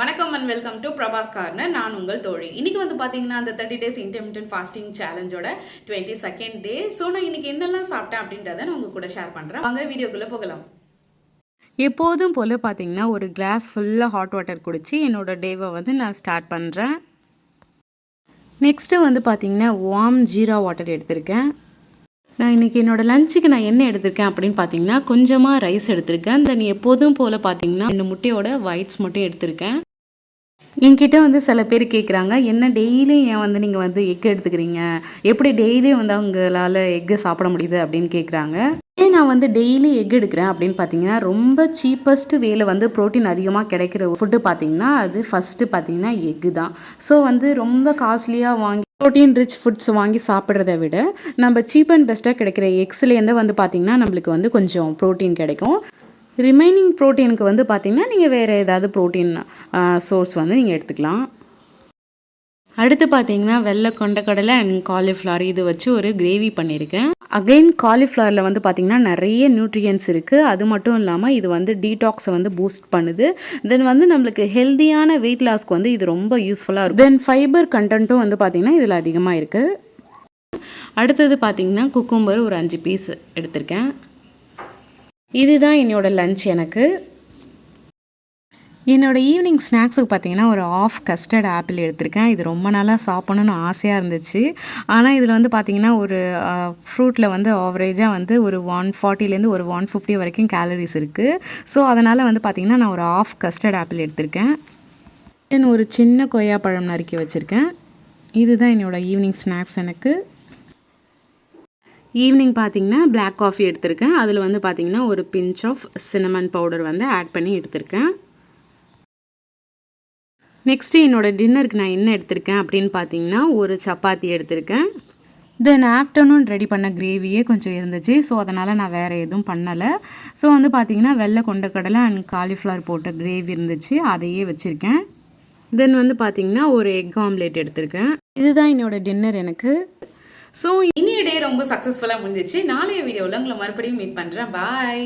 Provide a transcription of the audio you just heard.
வணக்கம் and welcome to Prabhas corner. நான் உங்கள் தோழி. இன்னைக்கு வந்து பார்த்தீங்கன்னா அந்த 30 days இன்டர்மிட்டன்ட் ஃபாஸ்டிங் சேலஞ்சோட 22nd டே. ஸோ நான் இன்னைக்கு என்னெல்லாம் சாப்பிட்டேன் அப்படின்றத நான் உங்க கூட ஷேர் பண்ணுறேன். வாங்க வீடியோக்குள்ளே போகலாம். எப்போதும் போல் பார்த்தீங்கன்னா ஒரு கிளாஸ் ஃபுல்லாக ஹாட் வாட்டர் குடித்து என்னோடய டேவை வந்து நான் ஸ்டார்ட் பண்ணுறேன். நெக்ஸ்ட்டு வந்து பார்த்திங்கன்னா வார்ம் ஜீரா வாட்டர் எடுத்திருக்கேன். நான் இன்றைக்கி என்னோடய லஞ்சுக்கு நான் என்ன எடுத்திருக்கேன் அப்படின்னு பார்த்தீங்கன்னா கொஞ்சமாக ரைஸ் எடுத்திருக்கேன். தென் எப்போதும் போல் பார்த்தீங்கன்னா இந்த முட்டையோட ஒயிட்ஸ் மட்டும் எடுத்திருக்கேன். என்கிட்ட வந்து சில பேர் கேட்குறாங்க, என்ன டெய்லியும் ஏன் வந்து நீங்கள் வந்து எக் எடுத்துக்கிறீங்க, எப்படி டெய்லியும் வந்து அவங்களால எக்கு சாப்பிட முடியுது அப்படின்னு கேட்குறாங்க. ஏன் நான் வந்து டெய்லி எக் எடுக்கிறேன் அப்படின்னு பார்த்தீங்கன்னா ரொம்ப சீப்பஸ்ட்டு வேலை வந்து ப்ரோட்டீன் அதிகமாக கிடைக்கிற ஃபுட்டு பார்த்தீங்கன்னா அது ஃபஸ்ட்டு பார்த்தீங்கன்னா எக்கு தான். ஸோ வந்து ரொம்ப காஸ்ட்லியாக வாங்கி ப்ரோட்டீன் ரிச் ஃபுட்ஸ் வாங்கி சாப்பிட்றத விட நம்ம சீப் அண்ட் பெஸ்ட்டாக கிடைக்கிற எக்ஸ்லேருந்து வந்து பார்த்திங்கன்னா நம்மளுக்கு வந்து கொஞ்சம் ப்ரோட்டீன் கிடைக்கும். ரிமைனிங் ப்ரோட்டீனுக்கு வந்து பார்த்திங்கன்னா நீங்கள் வேறு ஏதாவது ப்ரோட்டீன் சோர்ஸ் வந்து நீங்கள் எடுத்துக்கலாம். அடுத்து பார்த்தீங்கன்னா வெள்ளை கொண்டக்கடலை அண்ட் காலிஃப்ளவர் இது வச்சு ஒரு கிரேவி பண்ணியிருக்கேன். அகெயின் காலிஃப்ளவரில் வந்து பார்த்திங்கன்னா நிறைய நியூட்ரியன்ஸ் இருக்குது. அது மட்டும் இல்லாமல் இது வந்து டீடாக்ஸை வந்து பூஸ்ட் பண்ணுது. தென் வந்து நம்மளுக்கு ஹெல்த்தியான வெயிட் லாஸ்க்கு வந்து இது ரொம்ப யூஸ்ஃபுல்லாக இருக்கும். தென் ஃபைபர் கண்டென்ட்டும் வந்து பார்த்திங்கன்னா இதில் அதிகமாக இருக்குது. அடுத்தது பார்த்திங்கன்னா குக்கும்பர் ஒரு 5 பீஸ் எடுத்திருக்கேன். இதுதான் என்னோடய லன்ச். என்னோடய ஈவினிங் ஸ்நாக்ஸுக்கு பார்த்தீங்கன்னா ஒரு ஆஃப் கஸ்டர்ட் ஆப்பிள் எடுத்திருக்கேன். இது ரொம்ப நாளாக சாப்பிடணுன்னு ஆசையாக இருந்துச்சு. ஆனால் இதில் வந்து பார்த்திங்கன்னா ஒரு ஃப்ரூட்டில் வந்து ஆவரேஜாக வந்து ஒரு 140லேருந்து ஒரு 150 வரைக்கும் கேலரிஸ் இருக்குது. ஸோ அதனால் வந்து பார்த்திங்கன்னா நான் ஒரு ஆஃப் கஸ்டர்ட் ஆப்பிள் எடுத்திருக்கேன். தென் ஒரு சின்ன கொய்யாப்பழம் நறுக்கி வச்சுருக்கேன். இதுதான் என்னோடய ஈவினிங் ஸ்நாக்ஸ். ஈவினிங் பார்த்திங்கன்னா பிளாக் காஃபி எடுத்திருக்கேன். அதில் வந்து பார்த்திங்கன்னா ஒரு பிஞ்ச் ஆஃப் சின்னமன் பவுடர் வந்து ஆட் பண்ணி எடுத்திருக்கேன். நெக்ஸ்ட்டு என்னோடய டின்னருக்கு நான் என்ன எடுத்திருக்கேன் அப்படின்னு பார்த்தீங்கன்னா ஒரு சப்பாத்தி எடுத்திருக்கேன். தென் ஆஃப்டர்நூன் ரெடி பண்ண கிரேவியே கொஞ்சம் இருந்துச்சு. ஸோ அதனால் நான் வேறு எதுவும் பண்ணலை. ஸோ வந்து பார்த்திங்கன்னா வெள்ளை கொண்டக்கடலை அண்ட் காலிஃப்ளவர் போட்ட கிரேவி இருந்துச்சு, அதையே வச்சுருக்கேன். தென் வந்து பார்த்திங்கன்னா ஒரு எக் ஆம்லேட் எடுத்திருக்கேன். இதுதான் என்னோடய டின்னர். ஸோ இனிய டே ரொம்ப சக்ஸஸ்ஃபுல்லாக முடிஞ்சிச்சு. நாளைய வீடியோவில் உங்களை மறுபடியும் மீட் பண்ணுறேன். பாய்.